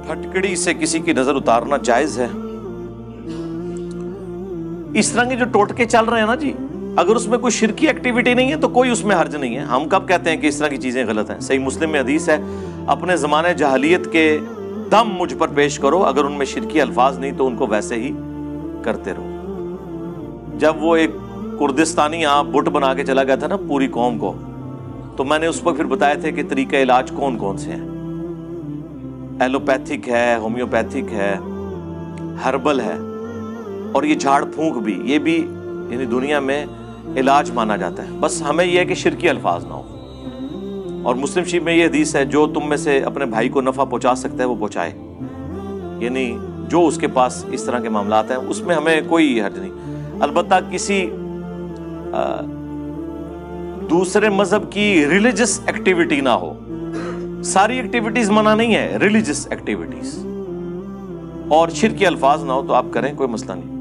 फटकड़ी से किसी की नजर उतारना जायज है? इस तरह के जो टोटके चल रहे हैं ना जी, अगर उसमें कोई शिरकी एक्टिविटी नहीं है तो कोई उसमें हर्ज नहीं है। हम कब कहते हैं कि इस तरह की चीजें गलत हैं? सही मुस्लिम में हदीस है, अपने जमाने जहालियत के दम मुझ पर पेश करो, अगर उनमें शिरकी अल्फाज नहीं तो उनको वैसे ही करते रहो। जब वो एक कुर्दिस्तानी यहाँ बुट बना के चला गया था ना पूरी कौम को, तो मैंने उस पर फिर बताए थे कि तरीका इलाज कौन कौन से हैं। एलोपैथिक है, होम्योपैथिक है, हर्बल है, और ये झाड़ फूंक भी, ये भी यानी दुनिया में इलाज माना जाता है। बस हमें यह है कि शिरकी अल्फाज ना हो। और मुस्लिम शरीफ में ये हदीस है, जो तुम में से अपने भाई को नफा पहुंचा सकता है वो पहुंचाए, यानी जो उसके पास इस तरह के मामलात हैं उसमें हमें कोई हर्ज नहीं। अलबत्ता किसी दूसरे मजहब की रिलीजियस एक्टिविटी ना हो, सारी एक्टिविटीज मना नहीं है, रिलीजियस एक्टिविटीज, और शिरकी अल्फाज ना हो तो आप करें, कोई मसला नहीं।